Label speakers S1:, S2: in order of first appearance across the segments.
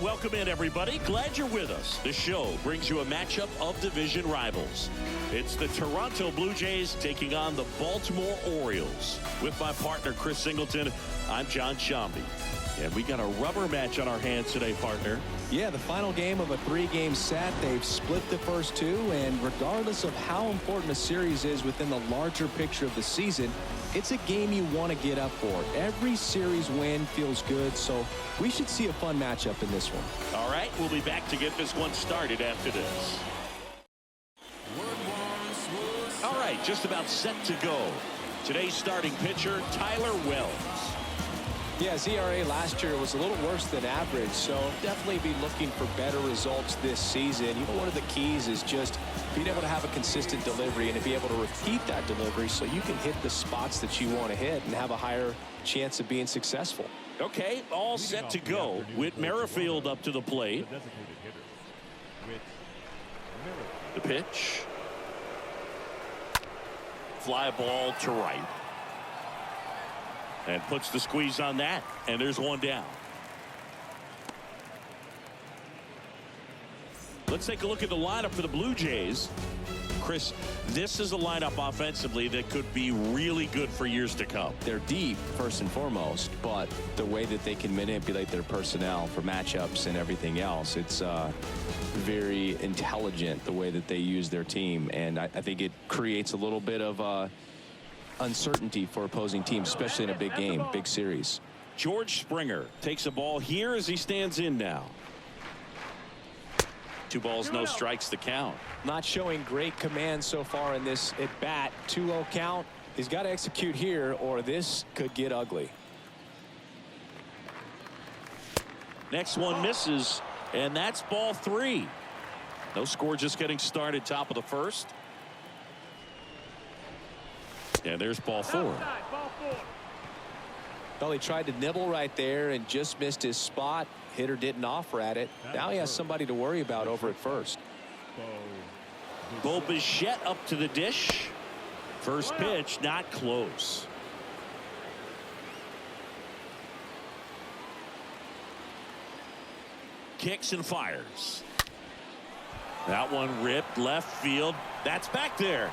S1: welcome in, everybody. Glad you're with us. The show brings you a matchup of division rivals. It's the Toronto Blue Jays taking on the Baltimore Orioles. With my partner, Chris Singleton, I'm John Shambi. And we got a rubber match on our hands today, partner.
S2: Yeah, the final game of a three-game set. They've split the first two, and regardless of how important a series is within the larger picture of the season, it's a game you want to get up for. Every series win feels good, so we should see a fun matchup in this one.
S1: All right, we'll be back to get this one started after this. All right, just about set to go. Today's starting pitcher, Tyler Wells.
S2: Yeah, his ERA last year was a little worse than average, so definitely be looking for better results this season. You know, one of the keys is just being able to have a consistent delivery and to be able to repeat that delivery so you can hit the spots that you want to hit and have a higher chance of being successful.
S1: Okay, all set to go with Merrifield up to the plate. The pitch. Fly ball to right. And puts the squeeze on that. And there's one down. Let's take a look at the lineup for the Blue Jays. Chris, this is a lineup offensively that could be really good for years to come.
S2: They're deep, first and foremost, but the way that they can manipulate their personnel for matchups and everything else, it's very intelligent the way that they use their team. And I think it creates a little bit of uncertainty for opposing teams, especially in a big game, big series.
S1: George Springer takes a ball here as he stands in now. 2 balls, no strikes, the count.
S2: Not showing great command so far in this at bat. 2-0 count. He's got to execute here or this could get ugly.
S1: Next one misses, and that's ball 3. No score, just getting started, top of the first. And there's ball 4.
S2: Well, he tried to nibble right there and just missed his spot. Hitter didn't offer at it. Now he has somebody to worry about over at first.
S1: Bo Bichette up to the dish. First pitch, not close. Kicks and fires. That one ripped left field. That's back there.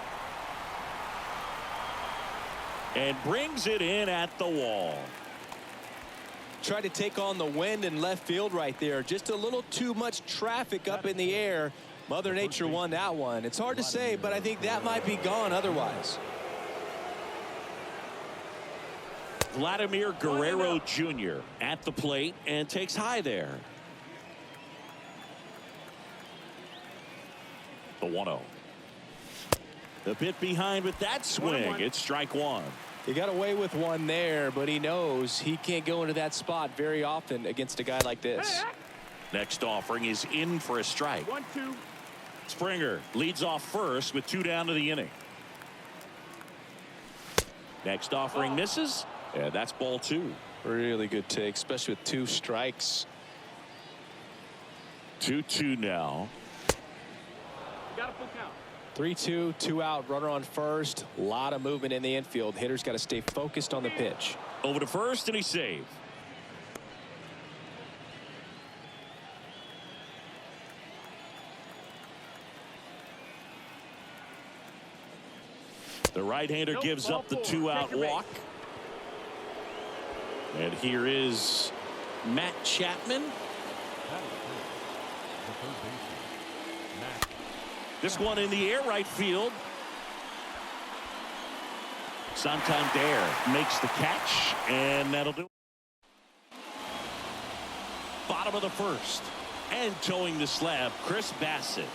S1: And brings it in at the wall.
S2: Tried to take on the wind in left field right there. Just a little too much traffic up in the air. Mother Nature won that one. It's hard to say, but I think that might be gone otherwise.
S1: Vladimir Guerrero Jr. at the plate and takes high there. The 1-0. The bit behind with that swing. It's strike 1.
S2: He got away with one there, but he knows he can't go into that spot very often against a guy like this.
S1: Next offering is in for a strike.
S3: 1-2.
S1: Springer leads off first with 2 down to the inning. Next offering misses. Yeah, that's ball 2.
S2: Really good take, especially with 2 strikes.
S1: 2-2 now.
S3: Got a full count.
S2: 3-2, 2 out, runner on first. A lot of movement in the infield. Hitter's got to stay focused on the pitch.
S1: Over to first, and he saved. The right-hander gives up the 2-out walk. And here is Matt Chapman. This one in the air, right field. Santander makes the catch, and that'll do it. Bottom of the first, and towing the slab, Chris Bassett.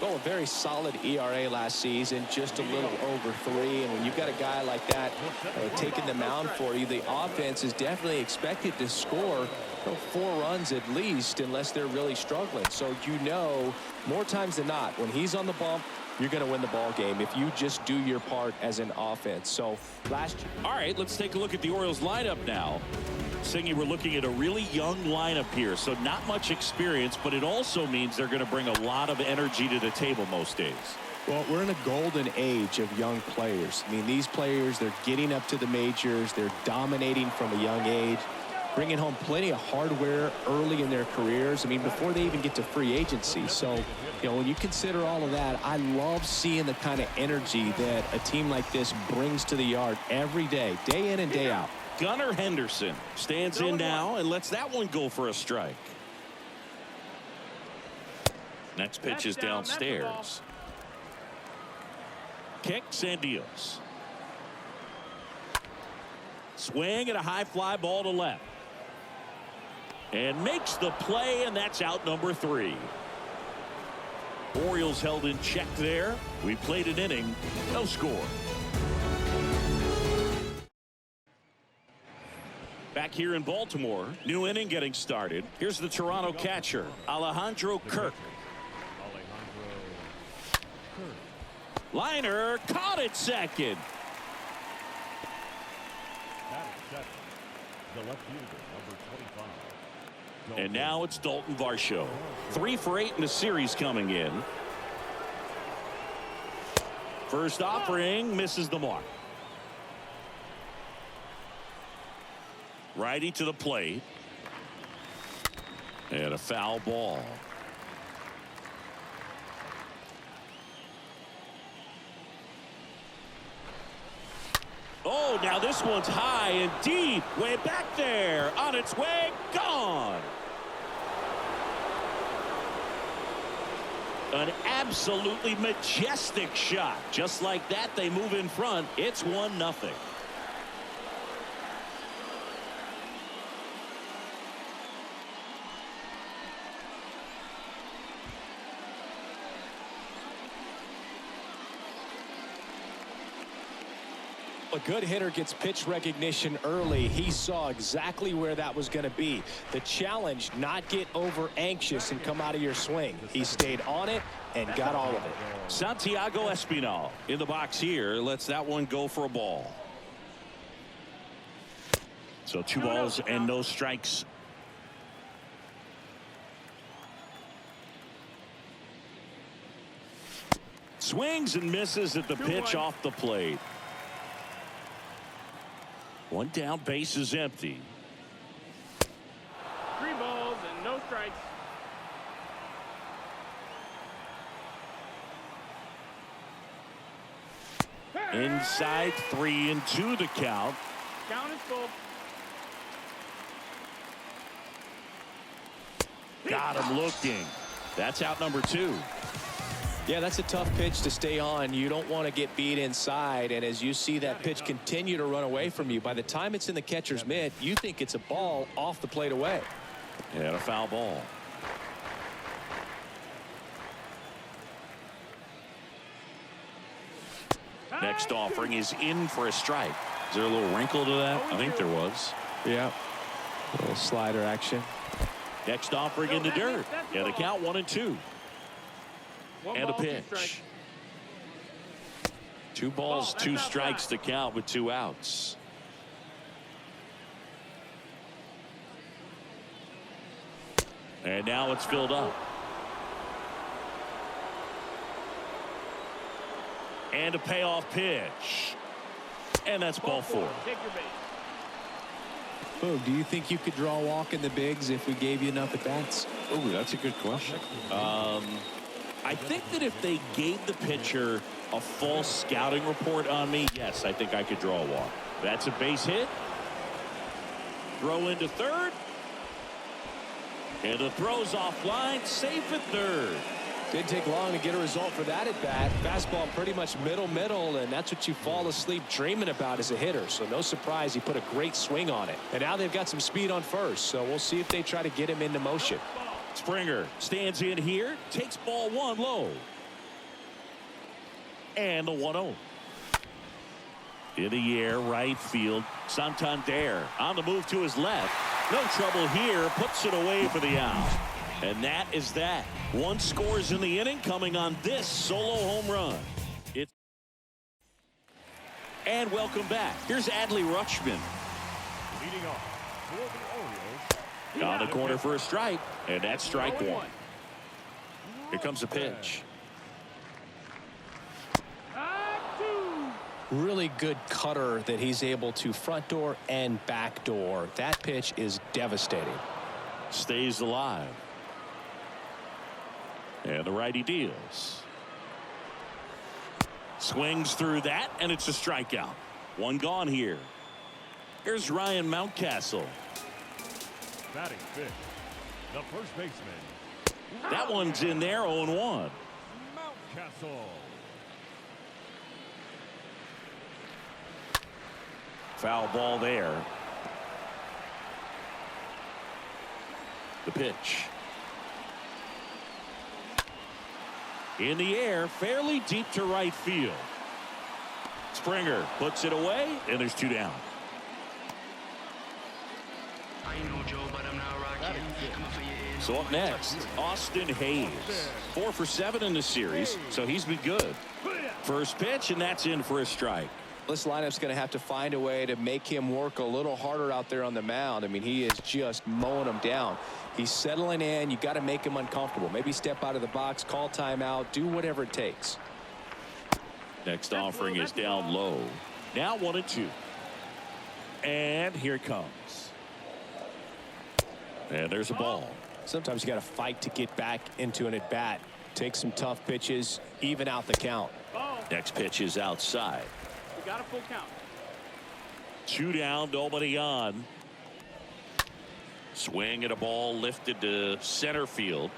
S2: Well, a very solid ERA last season, just a little over 3. And when you've got a guy like that taking the mound for you, the offense is definitely expected to score 4 runs at least, unless they're really struggling. So you know, more times than not, when he's on the bump, you're going to win the ball game if you just do your part as an offense. So last year.
S1: All right, let's take a look at the Orioles lineup now. Singy, we're looking at a really young lineup here, so not much experience, but it also means they're going to bring a lot of energy to the table most days.
S2: Well, we're in a golden age of young players. I mean, these players, they're getting up to the majors. They're dominating from a young age. bringing home plenty of hardware early in their careers. I mean, before they even get to free agency. So, you know, when you consider all of that, I love seeing the kind of energy that a team like this brings to the yard every day in and day out.
S1: Gunnar Henderson stands in now and lets that one go for a strike. Next pitch is downstairs. Kicks and deals. Swing and a high fly ball to left. And makes the play, and that's out number 3. Orioles held in check there. We played an inning, no score. Back here in Baltimore, new inning getting started. Here's the Toronto catcher, Alejandro Kirk. Liner caught at second. And now it's Dalton Varsho. 3 for 8 in the series coming in. First offering misses the mark. Righty to the plate. And a foul ball. Oh, now this one's high and deep. Way back there. On its way. Gone. An absolutely majestic shot. Just like that, they move in front. It's 1-0.
S2: A good hitter gets pitch recognition early. He saw exactly where that was going to be. The challenge, not get over anxious and come out of your swing. He stayed on it and got all of it.
S1: Santiago Espinal in the box here. Lets that one go for a ball. So 2 balls and no strikes. Swings and misses at the pitch off the plate. 1 down, base is empty.
S3: 3 balls and no strikes.
S1: Inside, 3-2 the count.
S3: Count is full.
S1: Got him looking. That's out number 2.
S2: Yeah, that's a tough pitch to stay on. You don't want to get beat inside, and as you see that pitch continue to run away from you, by the time it's in the catcher's mitt, you think it's a ball off the plate away.
S1: And a foul ball. Next offering is in for a strike. Is there a little wrinkle to that? I think there was.
S2: Yeah. A little slider action.
S1: Next offering in the dirt. And the count 1-2. And a pitch. 2 balls, 2 strikes to count with 2 outs. And now it's filled up. And a payoff pitch. And that's ball 4.
S3: Take your base.
S2: Oh, do you think you could draw a walk in the bigs if we gave you enough at bats?
S1: Oh, that's a good question. I think that if they gave the pitcher a false scouting report on me, yes, I think I could draw a walk. That's a base hit. Throw into third. And the throw's offline, safe at third.
S2: Didn't take long to get a result for that at bat. Fastball pretty much middle, and that's what you fall asleep dreaming about as a hitter. So no surprise he put a great swing on it. And now they've got some speed on first, so we'll see if they try to get him into motion.
S1: Springer stands in here, takes ball 1 low. And the 1-0. In the air, right field. Santander on the move to his left. No trouble here, puts it away for the out. And that is that. 1 scores in the inning coming on this solo home run. And welcome back. Here's Adley Rutschman.
S4: Leading off for the Orioles.
S1: On the corner for a strike. And that's strike 1. Here comes a pitch.
S2: Really good cutter that he's able to front door and back door. That pitch is devastating.
S1: Stays alive. And the righty deals. Swings through that, and it's a strikeout. One gone here. Here's Ryan Mountcastle.
S4: Batting fifth, the first baseman.
S1: That one's in there, 0-1.
S4: Mountcastle.
S1: Foul ball there. The pitch. In the air, fairly deep to right field. Springer puts it away, and there's 2 down.
S5: I ain't no Joe, but I'm not rocking. Coming for your head.
S1: So up next, Austin Hayes. 4 for 7 in the series, so he's been good. First pitch, and that's in for a strike.
S2: This lineup's going to have to find a way to make him work a little harder out there on the mound. I mean, he is just mowing him down. He's settling in. You got to make him uncomfortable. Maybe step out of the box, call timeout, do whatever it takes.
S1: Next offering is down low. Now 1-2. And here it comes. And there's a ball.
S2: Sometimes you got to fight to get back into an at-bat. Take some tough pitches, even out the count.
S3: Ball.
S1: Next pitch is outside.
S3: We got a full count.
S1: 2 down, nobody on. Swing at a ball lifted to center field.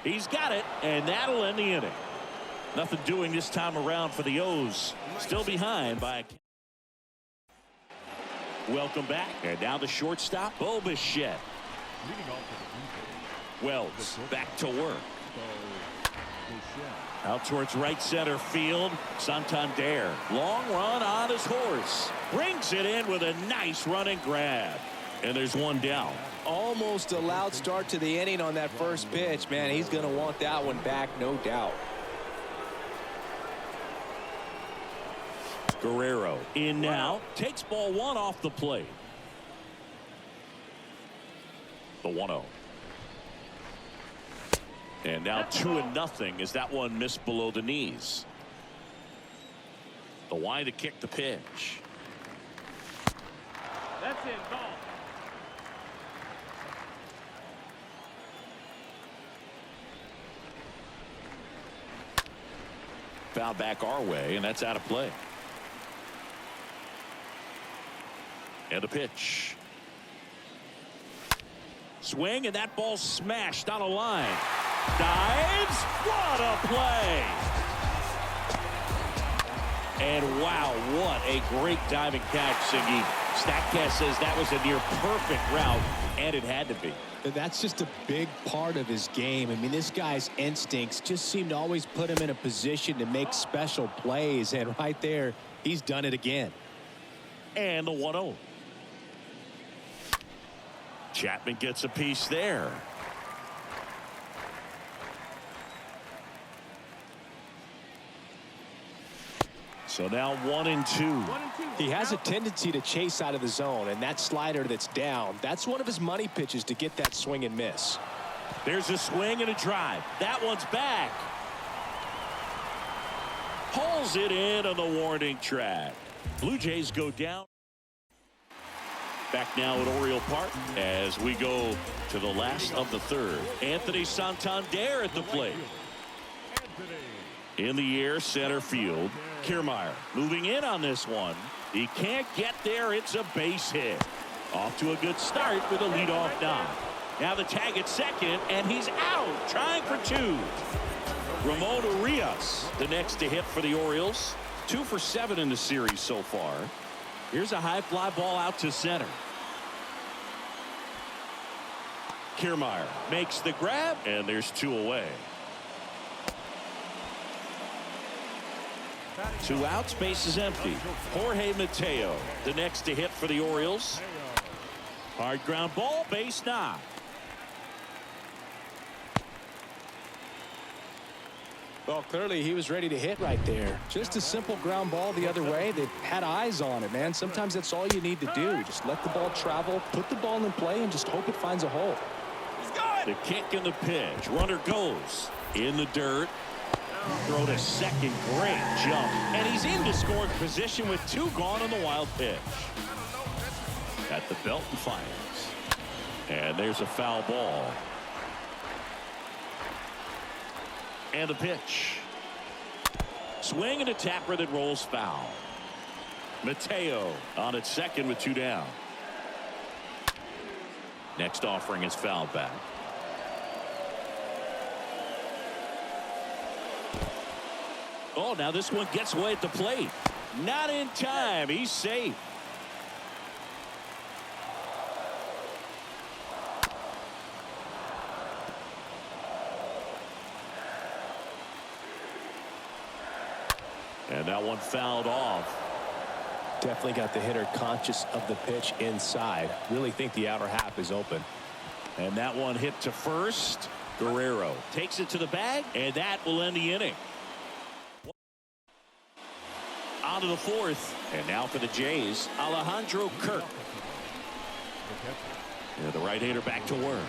S1: He's got it, and that'll end the inning. Nothing doing this time around for the O's. Still behind by. Welcome back. And now the shortstop, Bo Bichette.
S4: Leading off for the
S1: Wells back to work.
S4: Bichette.
S1: Out towards right center field. Santander. Long run on his horse. Brings it in with a nice running grab. And there's 1 down.
S2: Almost a loud start to the inning on that first pitch. Man, he's going to want that one back, no doubt.
S1: Guerrero in now. Takes ball 1 off the plate. The 1-0. And now 2-0 as that one missed below the knees. The wind to kick the pitch.
S3: That's it. Ball.
S1: Foul back our way, and that's out of play. And the pitch. Swing, and that ball smashed on a line. Dives. What a play. And wow, what a great diving catch, Siggy. Statcast says that was a near perfect route, and it had to be.
S6: That's just a big part of his game. I mean, this guy's instincts just seem to always put him in a position to make special plays. And right there, he's done it again.
S1: And the 1-0. Chapman gets a piece there. So now 1-2.
S6: He has a tendency to chase out of the zone, and that slider that's down, that's one of his money pitches to get that swing and miss.
S1: There's a swing and a drive. That one's back. Pulls it in on the warning track. Blue Jays go down. Back now at Oriole Park as we go to the last of the third. Anthony Santander at the plate. In the air, center field. Kiermaier moving in on this one. He can't get there. It's a base hit. Off to a good start with a leadoff knock. Now the tag at second, and he's out. Trying for 2. Ramon Urias, the next to hit for the Orioles. 2 for 7 in the series so far. Here's a high fly ball out to center. Kiermaier makes the grab, and there's 2 away. 2 outs, base is empty. Jorge Mateo, the next to hit for the Orioles. Hard ground ball, base knock.
S6: Well, clearly he was ready to hit right there. Just a simple ground ball the other way. They had eyes on it, man. Sometimes that's all you need to do. Just let the ball travel, put the ball in play, and just hope it finds a hole.
S1: The kick and the pitch. Runner goes in the dirt. Throw to second. Great jump. And he's into scoring position with 2 gone on the wild pitch. At the belt and fires. And there's a foul ball. And the pitch. Swing and a tapper that rolls foul. Mateo on at second with 2 down. Next offering is fouled back. Oh, now this one gets away at the plate. Not in time. He's safe. And that one fouled off.
S2: Definitely got the hitter conscious of the pitch inside. Really think the outer half is open.
S1: And that one hit to first. Guerrero takes it to the bag, and that will end the inning. On to the 4th, and now for the Jays, Alejandro Kirk. And the right-hander back to work.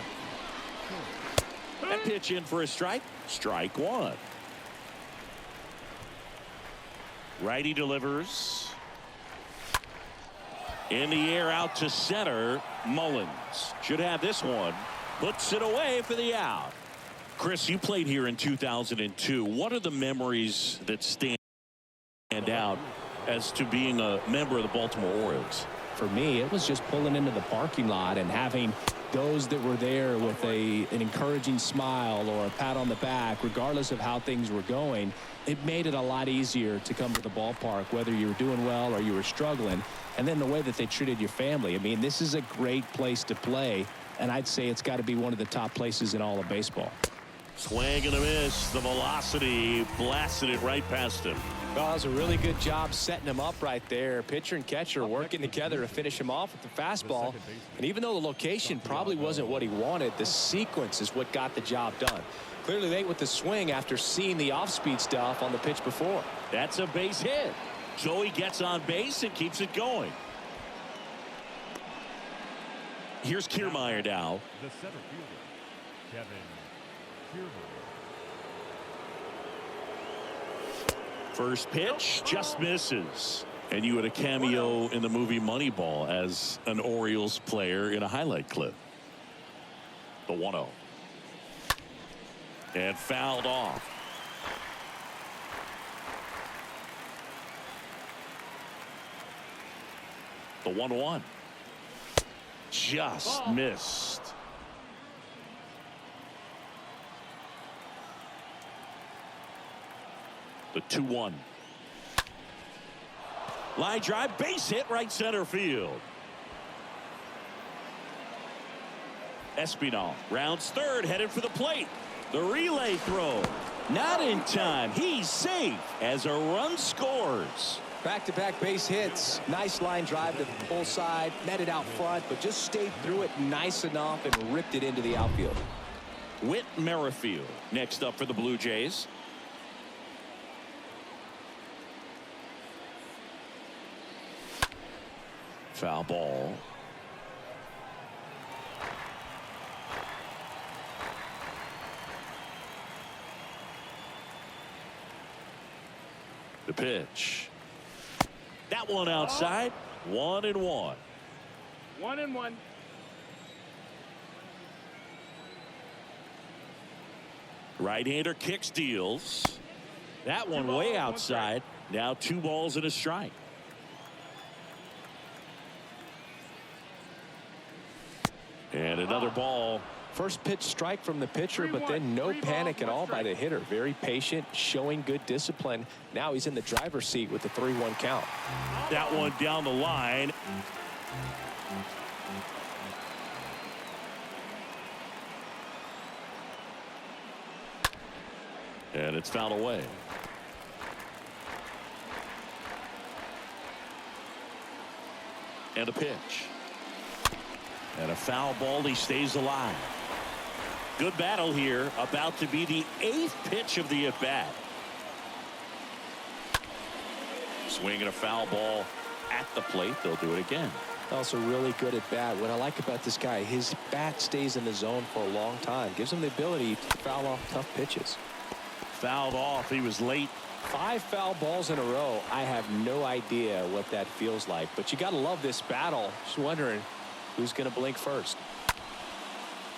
S1: That pitch in for a strike. Strike 1. Righty delivers. In the air out to center. Mullins should have this one. Puts it away for the out. Chris, you played here in 2002. What are the memories that stand out as to being a member of the Baltimore Orioles?
S2: For me, it was just pulling into the parking lot and having those that were there with an encouraging smile or a pat on the back, regardless of how things were going. It made it a lot easier to come to the ballpark, whether you were doing well or you were struggling. And then the way that they treated your family. I mean, this is a great place to play, and I'd say it's got to be one of the top places in all of baseball.
S1: Swing and a miss. The velocity blasted it right past him.
S2: Well, that was a really good job setting him up right there. Pitcher and catcher working together to finish him off with the fastball. And even though the location probably wasn't what he wanted, the sequence is what got the job done. Clearly late with the swing after seeing the off-speed stuff on the pitch before.
S1: That's a base hit. So he gets on base and keeps it going. Here's Kiermaier now.
S4: The center fielder, Kevin Kiermaier.
S1: First pitch just misses. And you had a cameo in the movie Moneyball as an Orioles player in a highlight clip. The 1-0. And fouled off. The 1-1. Just missed. The 2-1. Line drive, base hit, right center field. Espinal rounds third, headed for the plate. The relay throw. Not in time. He's safe as a run scores.
S2: Back-to-back base hits. Nice line drive to the pull side. Met it out front, but just stayed through it nice enough and ripped it into the outfield.
S1: Whit Merrifield next up for the Blue Jays. Foul ball. The pitch. That one outside. 1-1.
S3: 1-1.
S1: Right-hander kicks, deals. That one way outside. Now 2 balls and a strike. And another ball.
S2: First pitch strike from the pitcher, but then no panic at all by the hitter. Very patient, showing good discipline. Now he's in the driver's seat with the 3-1 count.
S1: That one down the line. And it's fouled away. And a pitch. And a foul ball. He stays alive. Good battle here. About to be the 8th pitch of the at-bat. Swinging a foul ball at the plate. They'll do it again.
S2: Also really good at bat. What I like about this guy, his bat stays in the zone for a long time. Gives him the ability to foul off tough pitches.
S1: fouled off. He was late.
S6: 5 foul balls in a row. I have no idea what that feels like, but you got to love this battle. Just wondering who's going to blink first.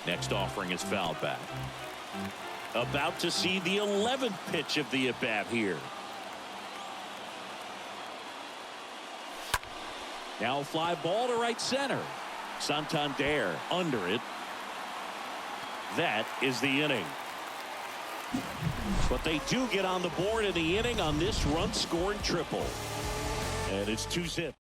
S1: Next offering is fouled back. About to see the 11th pitch of the at-bat here. Now a fly ball to right center. Santander under it. That is the inning. But they do get on the board in the inning on this run-scoring triple. And it's 2-zip.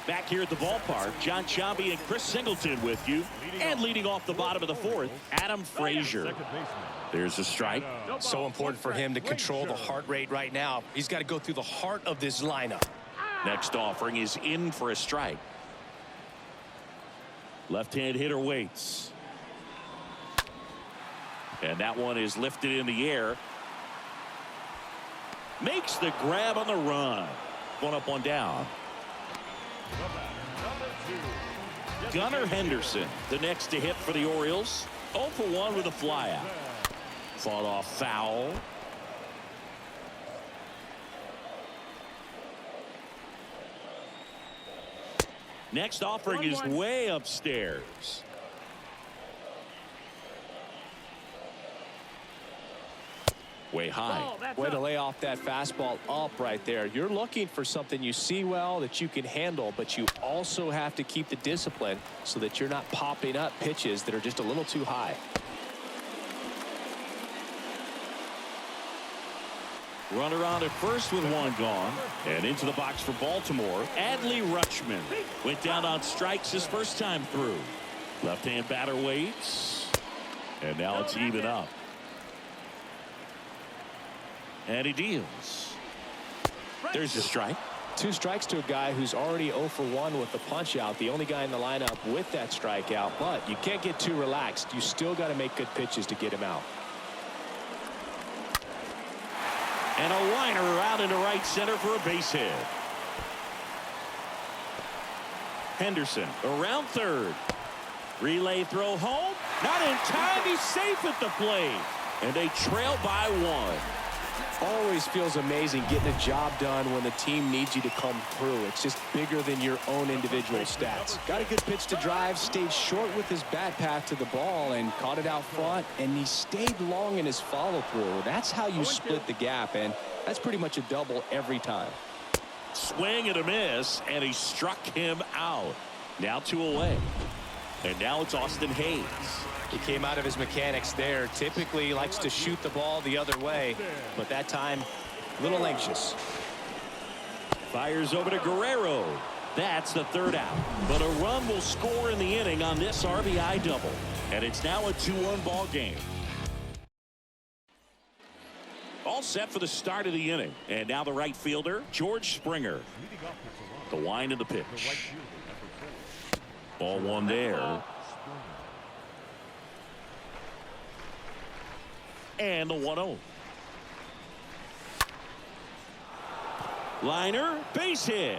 S1: Back here at the ballpark, John Sciambi and Chris Singleton with you. And leading off the bottom of the 4th, Adam Frazier. There's a strike.
S6: So important for him to control the heart rate right now. He's got to go through the heart of this lineup.
S1: Next offering is in for a strike. Left-hand hitter waits. And that one is lifted in the air. Makes the grab on the run. One up, one down. Gunnar Henderson, the next to hit for the Orioles. 0 for 1 with a flyout. Fought off foul. Next offering is way upstairs. Way high.
S6: Way to lay off that fastball up right there. You're looking for something you see well that you can handle, but you also have to keep the discipline so that you're not popping up pitches that are just a little too high.
S1: Runner on at first with one gone. And into the box for Baltimore, Adley Rutschman. Went down on strikes his first time through. Left-hand batter waits. And now it's even up. And he deals. There's a strike.
S6: 2 strikes to a guy who's already 0 for 1 with the punch out. The only guy in the lineup with that strikeout. But you can't get too relaxed. You still got to make good pitches to get him out.
S1: And a liner out into right center for a base hit. Henderson around third. Relay throw home. Not in time. He's safe at the plate. And they trail by 1.
S6: Always feels amazing getting a job done when the team needs you to come through. It's just bigger than your own individual stats. Got a good pitch to drive, stayed short with his bat path to the ball and caught it out front, and he stayed long in his follow-through. That's how you split the gap, and that's pretty much a double every time.
S1: Swing and a miss, and he struck him out. Now 2 away. And now it's Austin Hayes.
S6: He came out of his mechanics there. Typically he likes to shoot the ball the other way, but that time a little anxious.
S1: Fires over to Guerrero. That's the 3rd out. But a run will score in the inning on this RBI double. And it's now a 2-1 ball game. All set for the start of the inning. And now the right fielder, George Springer. The wind of the pitch. Ball 1 there. And the 1-0. Liner, base hit.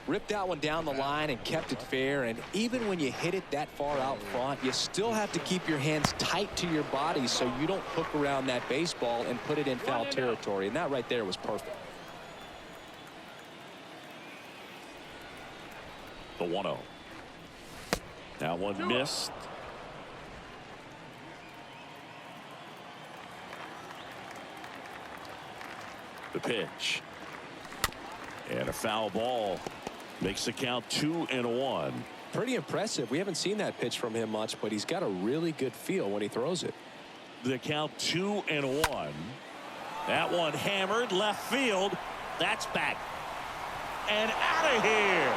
S6: Ripped that one down the line and kept it fair, and even when you hit it that far out front, you still have to keep your hands tight to your body so you don't hook around that baseball and put it in foul territory, and that right there was perfect.
S1: The 1-0. That one missed. The pitch. And a foul ball. Makes the count 2-1.
S6: Pretty impressive. We haven't seen that pitch from him much, but he's got a really good feel when he throws it.
S1: The count 2-1. That one hammered left field. That's back. And out of here.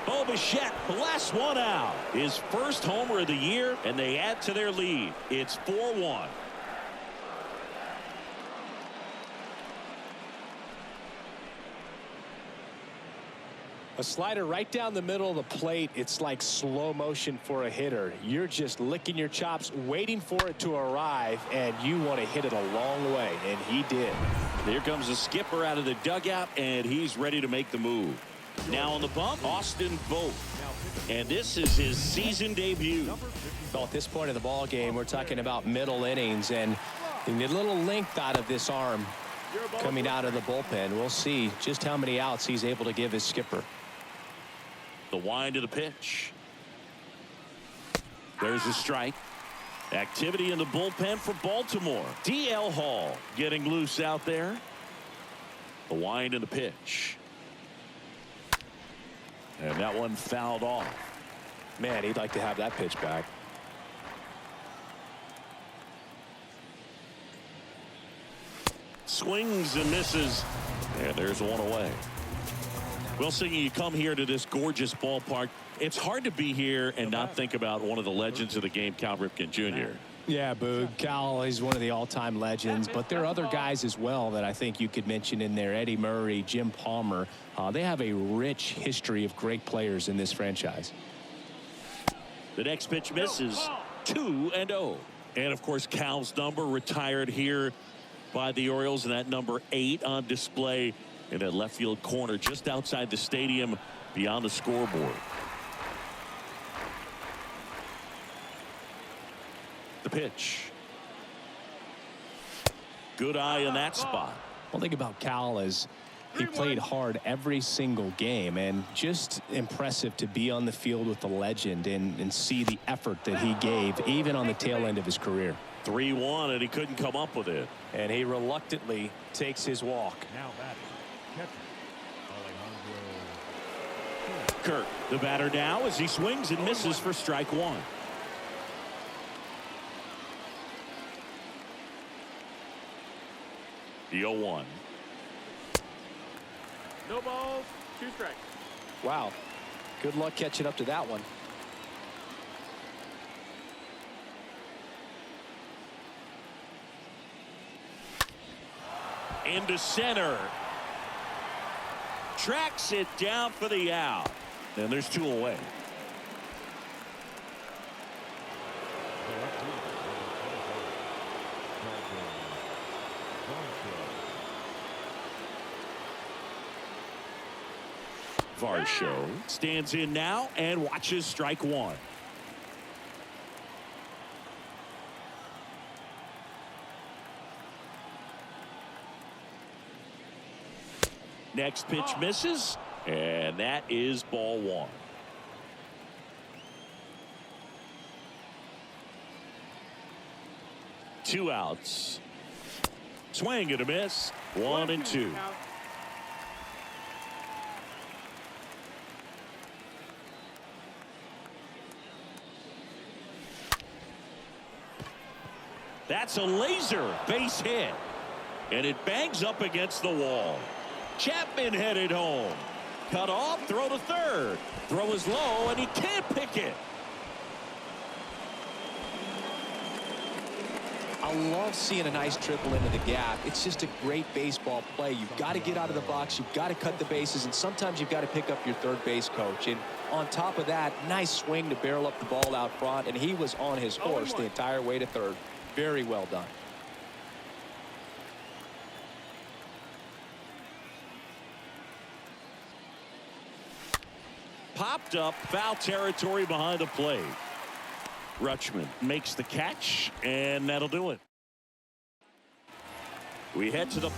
S1: Bo Bichette blasts one out. His first homer of the year, and they add to their lead. It's 4-1.
S6: A slider right down the middle of the plate. It's like slow motion for a hitter. You're just licking your chops, waiting for it to arrive, and you want to hit it a long way, and he did.
S1: Here comes the skipper out of the dugout, and he's ready to make the move. Now on the bump, Austin Vogt. And this is his season debut.
S6: Well, at this point in the ball game, we're talking about middle innings, and you need a little length out of this arm coming out of the bullpen. We'll see just how many outs he's able to give his skipper.
S1: The wind of the pitch. There's a strike. Activity in the bullpen for Baltimore. DL Hall getting loose out there. The wind and the pitch. And that one fouled off.
S6: Man, he'd like to have that pitch back.
S1: Swings and misses. And there's one away. Well, Singy, you come here to this gorgeous ballpark. It's hard to be here and not think about one of the legends of the game, Cal Ripken Jr.
S6: Yeah, Boog. Cal is one of the all-time legends, but there are other guys as well that I think you could mention in there. Eddie Murray, Jim Palmer. They have a rich history of great players in this franchise.
S1: The next pitch misses. 2-0. And, of course, Cal's number retired here by the Orioles, and that number 8 on display in that left field corner just outside the stadium beyond the scoreboard. The pitch. Good eye in that spot.
S6: One thing about Cal is he played hard every single game, and just impressive to be on the field with the legend and see the effort that he gave even on the tail end of his career.
S1: 3-1, and he couldn't come up with it.
S6: And he reluctantly takes his walk.
S4: Now batting, catcher, Alejandro.
S1: Kirk, the batter now, as he swings and misses for strike 1. The 0-1.
S3: No balls, 2 strikes.
S6: Wow. Good luck catching up to that one.
S1: Into center. Tracks it down for the out. And there's 2 away. Varsho stands in now and watches strike 1. Next pitch misses, and that is ball 1. Two outs. Swing and a miss. 1-2. That's a laser base hit, and it bangs up against the wall. Chapman headed home. Cut off, throw to third. Throw is low, and he can't pick it.
S6: I love seeing a nice triple into the gap. It's just a great baseball play. You've got to get out of the box. You've got to cut the bases, and sometimes you've got to pick up your third base coach. And on top of that, nice swing to barrel up the ball out front, and he was on his horse the entire way to third. Very well done.
S1: Popped up, foul territory behind the plate. Rutschman makes the catch, and that'll do it. We head to the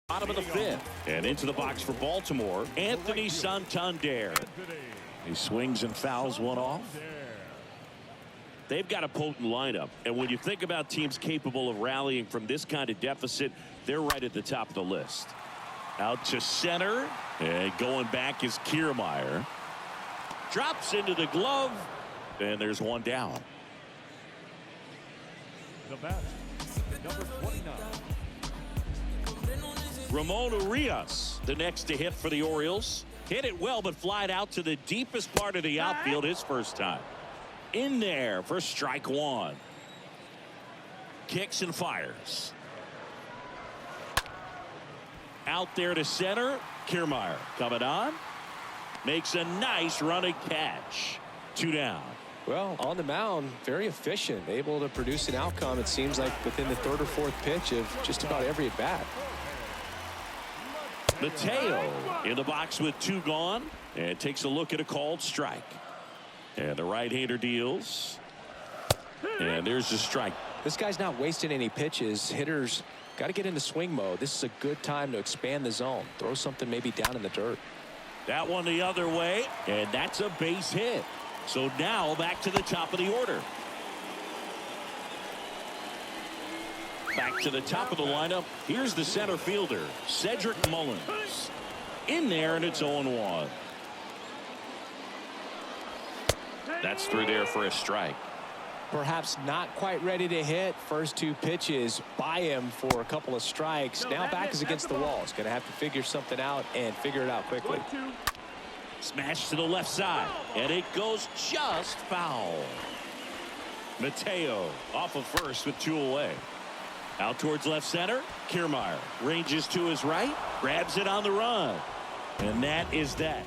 S1: Bottom of the fifth. And into the box for Baltimore, Anthony Santander. He swings and fouls one off. They've got a potent lineup. And when you think about teams capable of rallying from this kind of deficit, they're right at the top of the list. Out to center. And going back is Kiermaier. Drops into the glove. And there's one down.
S4: The bat, number 29.
S1: Ramon Urias, the next to hit for the Orioles. Hit it well, but flied out to the deepest part of the outfield his first time. In there for strike one. Kicks and fires. Out there to center. Kiermaier coming on. Makes a nice running catch. 2 down.
S2: Well, on the mound, very efficient, able to produce an outcome, it seems like, within the third or fourth pitch of just about every at bat.
S1: Mateo in the box with 2 gone and takes a look at a called strike. And the right-hander deals. And there's the strike.
S2: This guy's not wasting any pitches. Hitters got to get into swing mode. This is a good time to expand the zone. Throw something maybe down in the dirt.
S1: That one the other way, and that's a base hit. So now back to the top of the order. Back to the top of the lineup. Here's the center fielder, Cedric Mullins. In there, and it's 0-1. That's through there for a strike.
S2: Perhaps not quite ready to hit. First 2 pitches by him for a couple of strikes. Now back is against the wall. He's going to have to figure something out and figure it out quickly.
S1: Smash to the left side, and it goes just foul. Mateo off of first with 2 away. Out towards left center. Kiermaier ranges to his right, grabs it on the run, and that is that.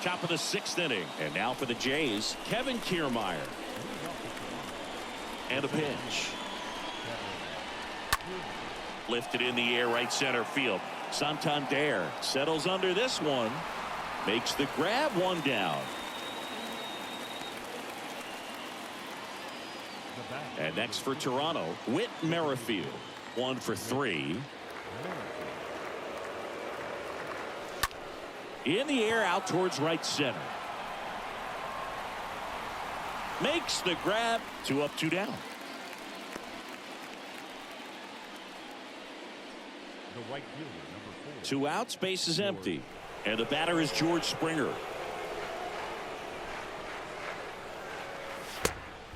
S1: Top of the 6th inning, and now for the Jays, Kevin Kiermaier. And a pitch. Lifted in the air, right center field. Santander settles under this one, makes the grab, 1 down. And next for Toronto, Whit Merrifield, 1 for 3. In the air, out towards right center. Makes the grab, 2 up, 2 down.
S4: The right fielder, number 4.
S1: 2 outs, base is empty. And the batter is George Springer.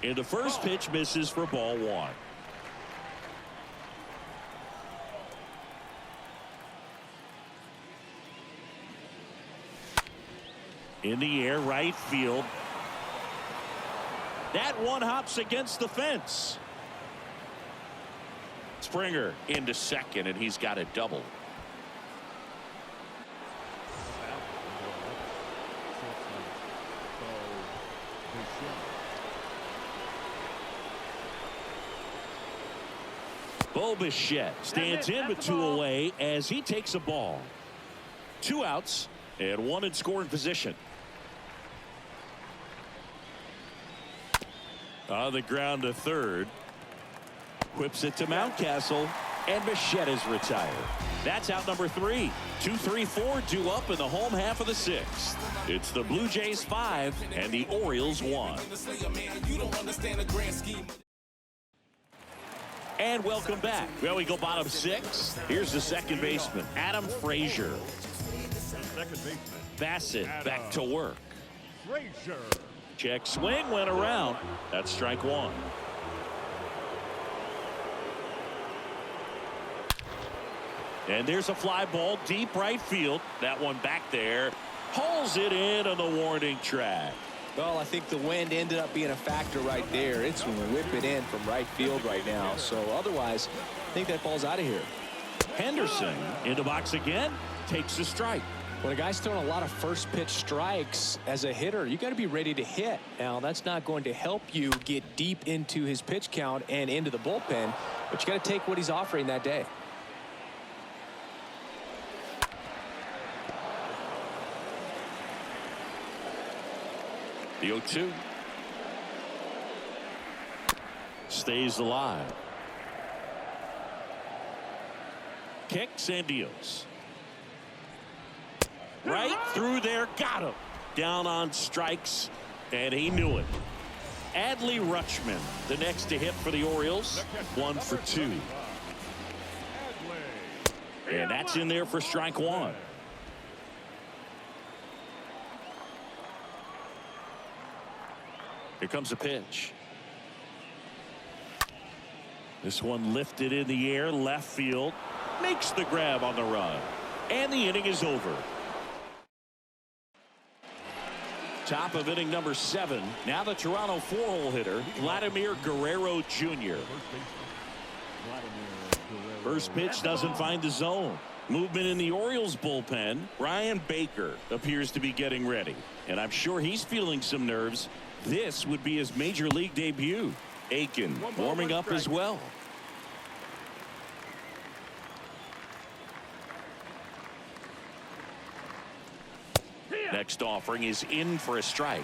S1: And the first pitch misses for ball 1. In the air, right field. That one hops against the fence. Springer into second, and he's got a double. Bo Bichette stands in with 2 away as he takes a ball. 2 outs and 1 in scoring position. On the ground to third. Whips it to Mountcastle, and Bichette is retired. That's out number 3. 2, 3, 4 due up in the home half of the 6th. It's the Blue Jays 5 and the Orioles 1. And welcome back. Well, we go bottom 6. Here's the second baseman, Adam Frazier.
S4: Second baseman,
S1: Bassett back to work.
S4: Frazier.
S1: Check swing, went around. That's strike 1. And there's a fly ball deep right field. That one back there. Hauls it in on the warning track.
S2: Well, I think the wind ended up being a factor right there. It's whipping in from right field right now. So otherwise, I think that ball's out of here.
S1: Henderson in the box again. Takes the strike.
S2: When a guy's throwing a lot of first pitch strikes as a hitter, you got to be ready to hit. Now, that's not going to help you get deep into his pitch count and into the bullpen, but you got to take what he's offering that day.
S1: The 0-2. Stays alive. Kicks and deals. Right through there. Got him. Down on strikes. And he knew it. Adley Rutschman, the next to hit for the Orioles. 1 for 2. And that's in there for strike one. Here comes a pitch. This one lifted in the air, left field. Makes the grab on the run. And the inning is over. Top of inning number 7. Now the Toronto 4-hole hitter, Vladimir Guerrero Jr. First pitch doesn't find the zone. Movement in the Orioles bullpen. Ryan Baker appears to be getting ready. And I'm sure he's feeling some nerves. This would be his major league debut. Aiken warming up as well. Next offering is in for a strike.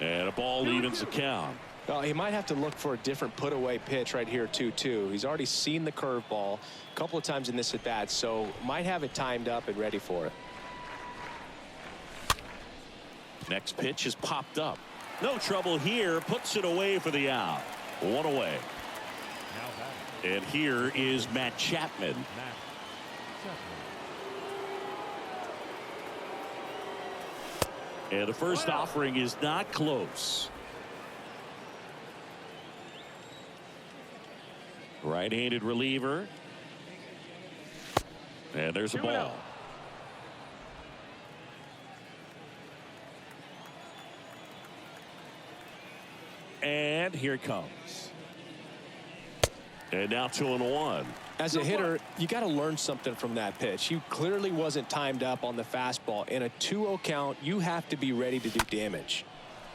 S1: And a ball evens the count.
S6: Well, he might have to look for a different put away pitch right here 2-2. He's already seen the curveball a couple of times in this at bat, so might have it timed up and ready for it.
S1: Next pitch is popped up. No trouble here. Puts it away for the out. 1 away. And here is Matt Chapman. And the first offering is not close. Right-handed reliever. And there's a ball. And here it comes. And now 2-1.
S6: As a hitter, you got to learn something from that pitch. He clearly wasn't timed up on the fastball. In a 2-0 count, you have to be ready to do damage.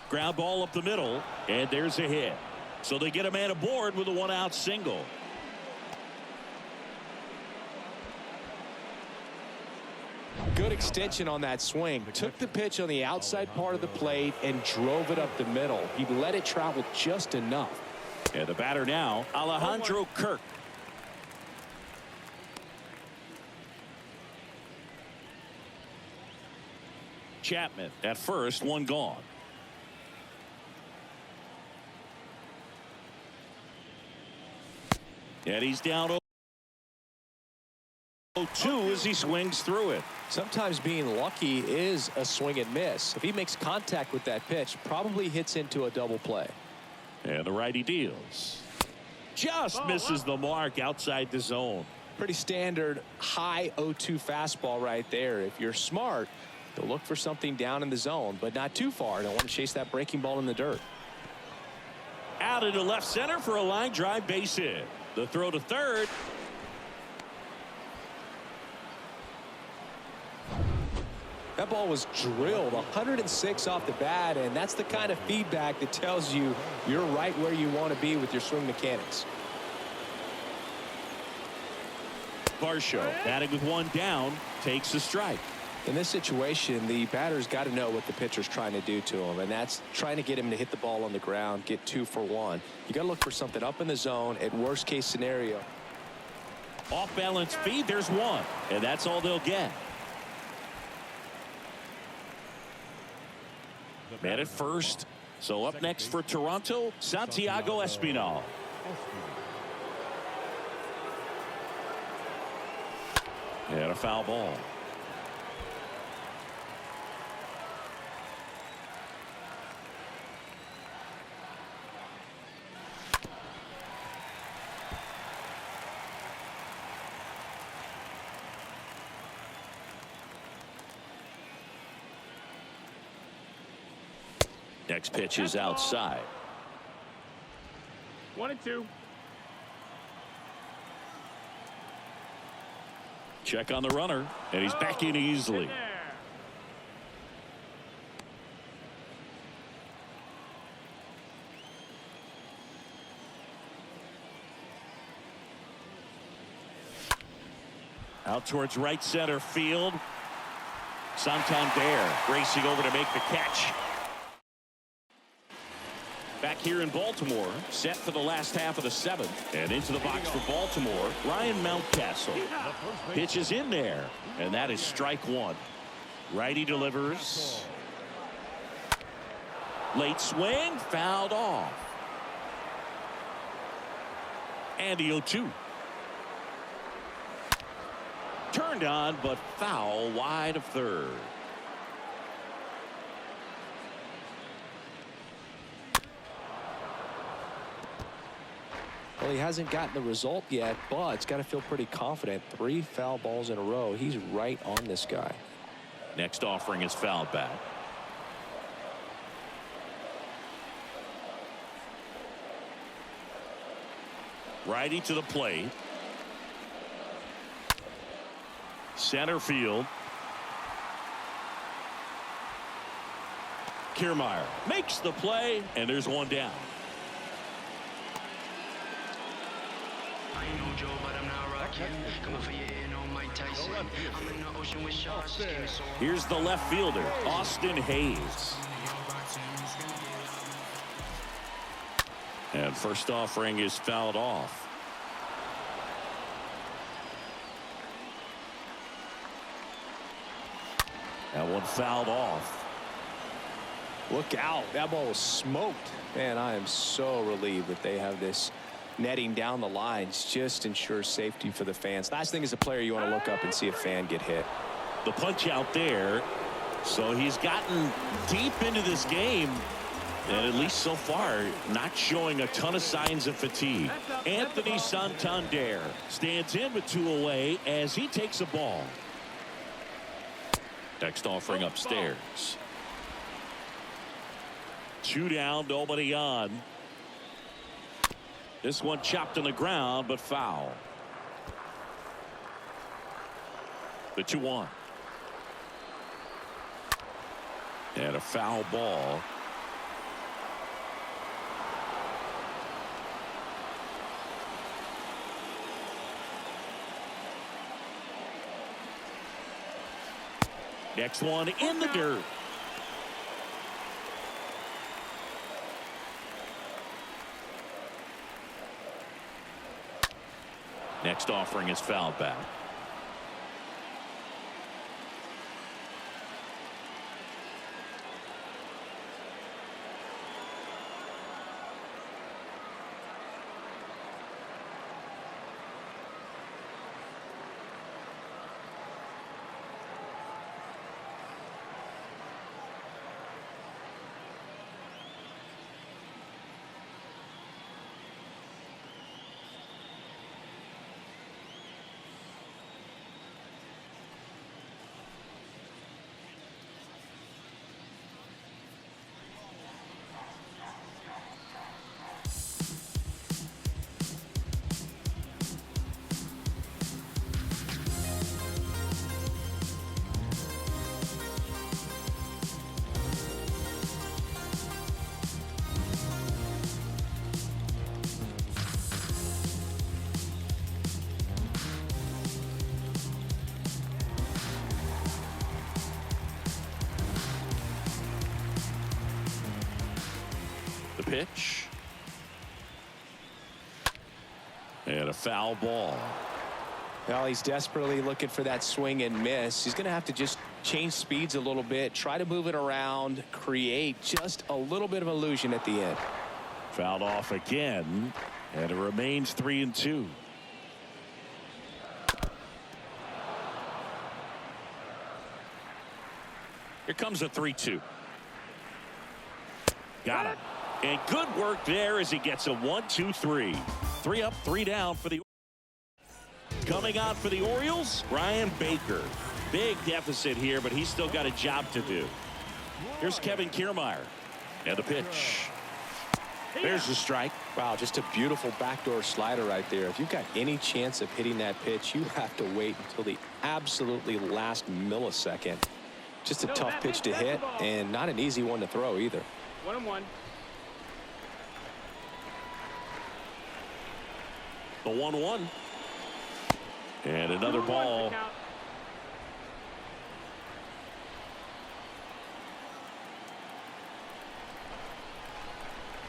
S1: Ground ball up the middle, and there's a hit. So they get a man aboard with a 1-out single.
S6: Good extension on that swing. Took the pitch on the outside part of the plate and drove it up the middle. He let it travel just enough.
S1: And the batter now, Alejandro Kirk. Chapman at first, 1 gone. And he's down 0-2 as he swings through it.
S6: Sometimes being lucky is a swing and miss. If he makes contact with that pitch, probably hits into a double play.
S1: And the righty deals. Just misses the mark outside the zone.
S6: Pretty standard high 0-2 fastball right there. If you're smart, you'll look for something down in the zone, but not too far. Don't want to chase that breaking ball in the dirt.
S1: Out into left center for a line drive base hit. The throw to third.
S6: That ball was drilled 106 off the bat, and that's the kind of feedback that tells you you're right where you want to be with your swing mechanics.
S1: Varsho batting with 1 down takes a strike.
S6: In this situation, the batter's got to know what the pitcher's trying to do to him, and that's trying to get him to hit the ball on the ground, get 2 for 1. You got to look for something up in the zone at worst case scenario.
S1: Off balance feed, there's 1, and that's all they'll get. Man at first. So up next for Toronto, Santiago Espinal. And a foul ball. Next pitch is outside.
S3: 1-2.
S1: Check on the runner, and he's back in easily. Out towards right center field. Santander racing over to make the catch. Back here in Baltimore, set for the last half of the 7th. And into the box for Baltimore, Ryan Mountcastle. Pitch is in there, and that is strike one. Righty delivers. Late swing, fouled off. And the 0-2. Turned on, but foul wide of third.
S2: Well, he hasn't gotten the result yet, but it's got to feel pretty confident. 3 foul balls in a row. He's right on this guy.
S1: Next offering is fouled back. Righty to the plate. Center field. Kiermaier makes the play, and there's one down.
S5: I ain't no Joe, but I'm not rocking. Coming for your ear, no Mike Tyson. I'm in the ocean with sharks. This game is so hard.
S1: Here's the left fielder, Austin Hayes. And first offering is fouled off. That one fouled off.
S2: Look out. That ball was smoked. Man, I am so relieved that they have this netting down the lines. Just ensures safety for the fans. Last thing as a player, you want to look up and see a fan get hit.
S1: The punch out there. So he's gotten deep into this game. And at least so far, not showing a ton of signs of fatigue. Anthony Santander stands in with 2 away as he takes a ball. Next offering upstairs. 2 down, nobody on. This one chopped on the ground, but foul. The 2-1. And a foul ball. Next one in the dirt. Next offering is fouled back. The pitch. And a foul ball.
S2: Well, he's desperately looking for that swing and miss. He's going to have to just change speeds a little bit, try to move it around, create just a little bit of illusion at the end.
S1: Fouled off again, and it remains 3-2. Here comes a 3-2. Got it. And good work there as he gets a 1-2-3. 3 up, 3 down for the. Coming on for the Orioles, Brian Baker. Big deficit here, but he's still got a job to do. Here's Kevin Kiermaier. And the pitch. There's the strike.
S2: Wow, just a beautiful backdoor slider right there. If you've got any chance of hitting that pitch, you have to wait until the absolutely last millisecond. Just a tough pitch to hit, and not an easy one to throw either.
S3: 1-1.
S1: The 1-1. And another ball.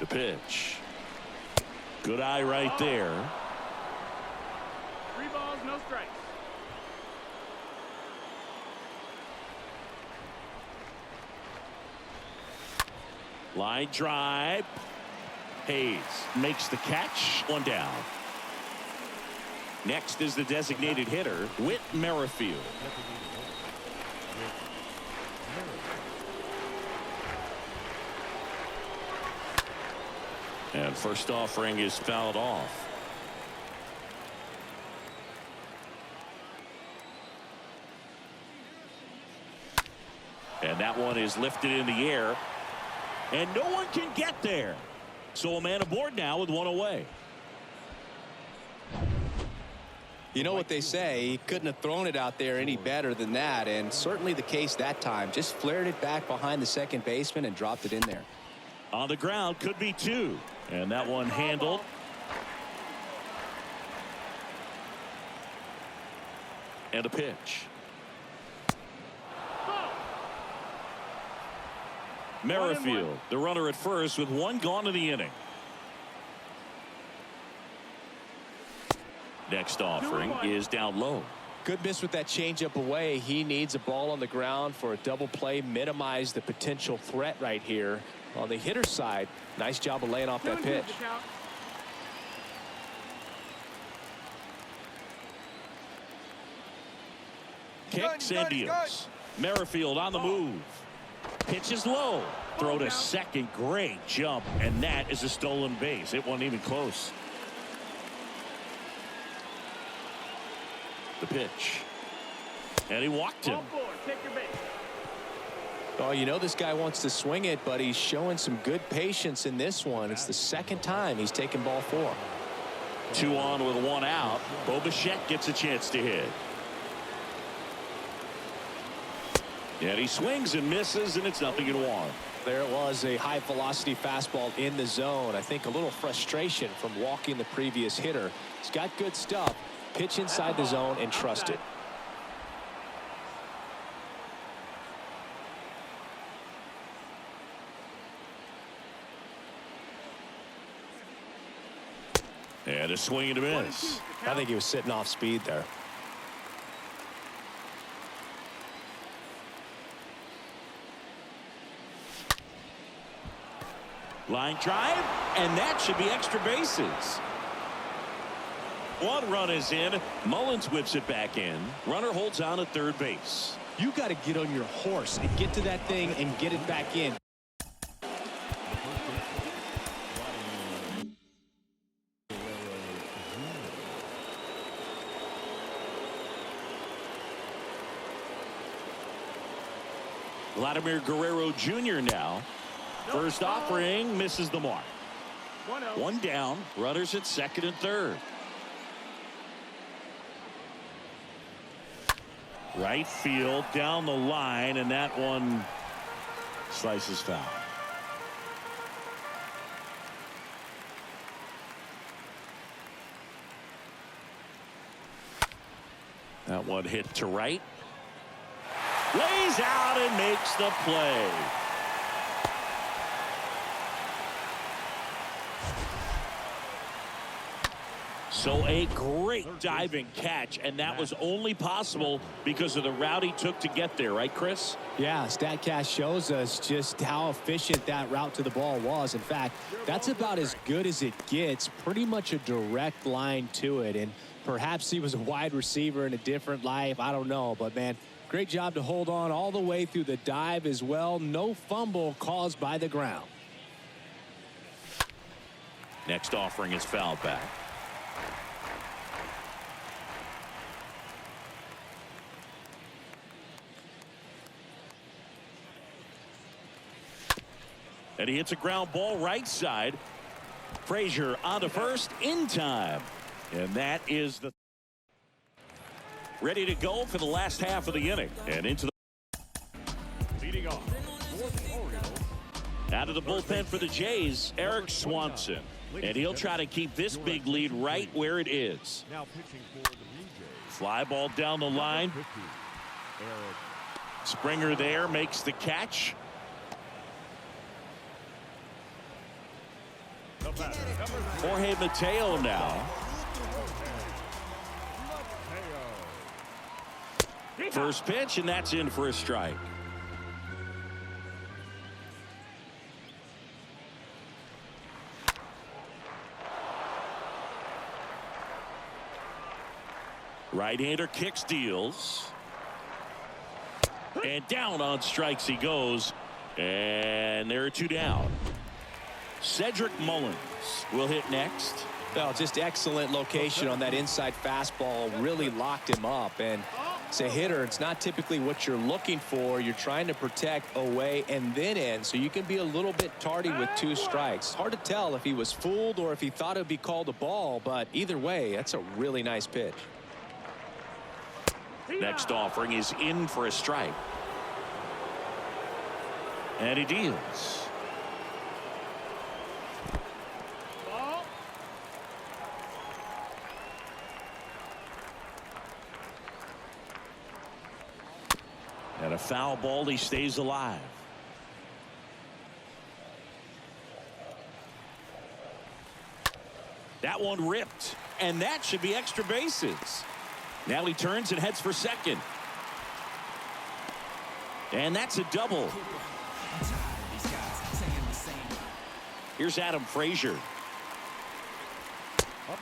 S1: The pitch. Good eye right there.
S3: 3 balls, no strikes.
S1: Line drive. Hayes makes the catch. 1 down. Next is the designated hitter, Whit Merrifield. And first offering is fouled off. And that one is lifted in the air. And no one can get there. So a man aboard now with 1 away.
S2: You know what they say, he couldn't have thrown it out there any better than that, and certainly the case that time. Just flared it back behind the second baseman and dropped it in there.
S1: On the ground, could be 2. And that one handled. And a pitch. Merrifield, the runner at first with 1 gone in the inning. Next offering is down low.
S2: Good miss with that changeup away. He needs a ball on the ground for a double play, minimize the potential threat right here. On the hitter side, nice job of laying off that pitch.
S1: Kicks and deals. Merrifield on the move. Pitch is low. Throw to second. Great jump. And that is a stolen base. It wasn't even close. The pitch. And he walked him.
S3: Take your base.
S2: Oh, you know this guy wants to swing it, but he's showing some good patience in this one. It's the second time he's taken ball 4.
S1: 2 on with 1 out. Bo Bichette gets a chance to hit. And he swings and misses, and it's 0-1.
S2: There it was, a high velocity fastball in the zone. I think a little frustration from walking the previous hitter. He's got good stuff. Pitch inside the zone and trust it.
S1: And a swing and a miss.
S2: I think he was sitting off speed there.
S1: Line drive, and that should be extra bases. 1 run is in. Mullins whips it back in. Runner holds on at third base.
S6: You got to get on your horse and get to that thing and get it back in.
S1: Vladimir Guerrero Jr. now. First offering misses the mark. 1 down. Runners at second and third. Right field down the line, and that one slices foul. That one hit to right. Lays out and makes the play. So a great diving catch, and that was only possible because of the route he took to get there, right, Chris?
S6: Yeah, StatCast shows us just how efficient that route to the ball was. In fact, that's about as good as it gets, pretty much a direct line to it. And perhaps he was a wide receiver in a different life. I don't know, but man, great job to hold on all the way through the dive as well. No fumble caused by the ground.
S1: Next offering is fouled back. And he hits a ground ball right side. Frazier on to first in time. And that is the ready to go for the last half of the inning. And into the
S4: Leading off,
S1: out of the bullpen for the Jays, Eric Swanson. And he'll try to keep this big lead right where it is.
S4: now pitching for the Blue Jays.
S1: Fly ball down the line.
S4: 50, Eric.
S1: Springer there makes the catch. Jorge Mateo now. First pitch, and that's in for a strike. Right-hander kicks, deals. And down on strikes he goes. And there are two down. Cedric Mullins will hit next.
S6: Well, just excellent location on that inside fastball. Really locked him up. And as a hitter, it's not typically what you're looking for. You're trying to protect away and then in, so you can be a little bit tardy with two strikes. Hard to tell if he was fooled or if he thought it would be called a ball, but either way, that's a really nice pitch.
S1: Next offering is in for a strike. And he deals. And a foul ball, he stays alive. That one ripped, and that should be extra bases. Now he turns and heads for second. And that's a double. Here's Adam Frazier.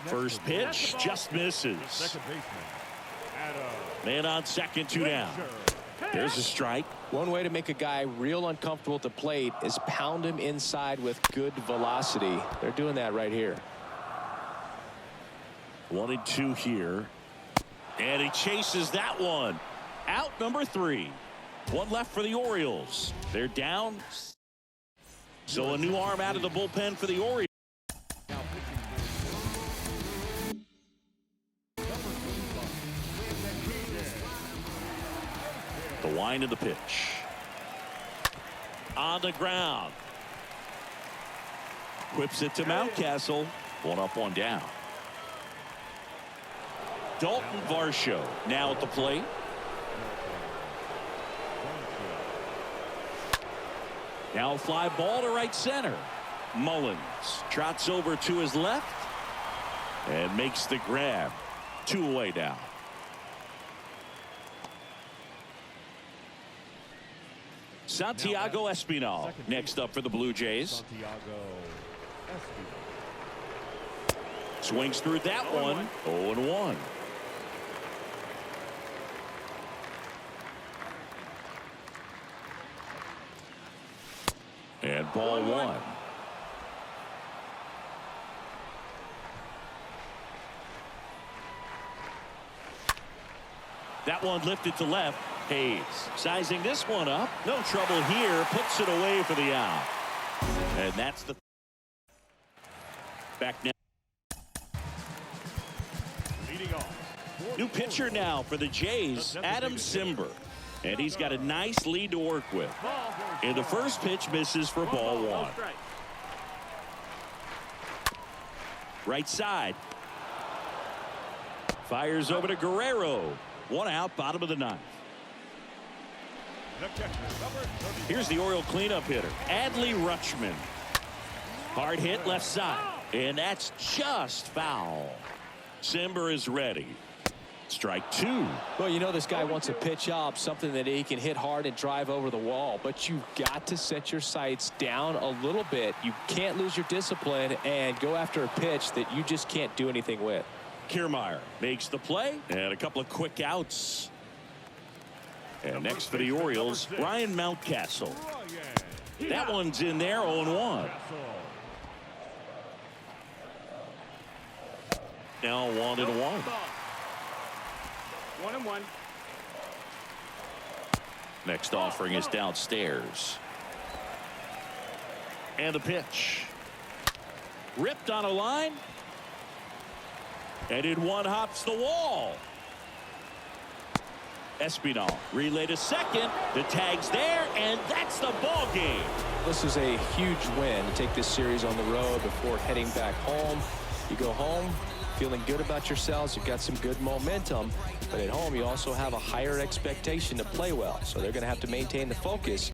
S1: First pitch just misses.
S4: Second baseman, Adam.
S1: Man on second, two down. There's a strike.
S6: One way to make a guy real uncomfortable at the plate is pound him inside with good velocity. They're doing that right here.
S1: 1-2 here. And he chases that one. Out number 3. One left for the Orioles. They're down. So a new arm out of the bullpen for the Orioles. The wind of the pitch. On the ground. Whips it to Mountcastle. One up, one down. Dalton Varsho now at the plate. Now a fly ball to right center. Mullins trots over to his left and makes the grab. 2 away now. Santiago Espinal next up for the Blue Jays. Swings through that one. 0-1. And ball 1. That one lifted to left. Hayes sizing this one up. No trouble here. Puts it away for the out. And that's the back now.
S4: Leading off.
S1: New pitcher now for the Jays, Adam Simber. And he's got a nice lead to work with. And the first pitch misses for ball 1. Right side. Fires over to Guerrero. 1 out, bottom of the 9th. Here's the Oriole cleanup hitter, Adley Rutschman. Hard hit left side. And that's just foul. Simber is ready. Strike 2.
S6: Well, you know this guy wants to pitch up, something that he can hit hard and drive over the wall. But you've got to set your sights down a little bit. You can't lose your discipline and go after a pitch that you just can't do anything with.
S1: Kiermaier makes the play. And a couple of quick outs. And next for the Orioles, Ryan Mountcastle. That one's in there, 0-1. Now 1-1.
S3: 1-1.
S1: Next offering is downstairs. And the pitch. Ripped on a line. And in one hops the wall. Espinal relay to second. The tag's there, and that's the ball game.
S6: This is a huge win to take this series on the road before heading back home. You go home feeling good about yourselves. You've got some good momentum, but at home you also have a higher expectation to play well, so they're going to have to maintain the focus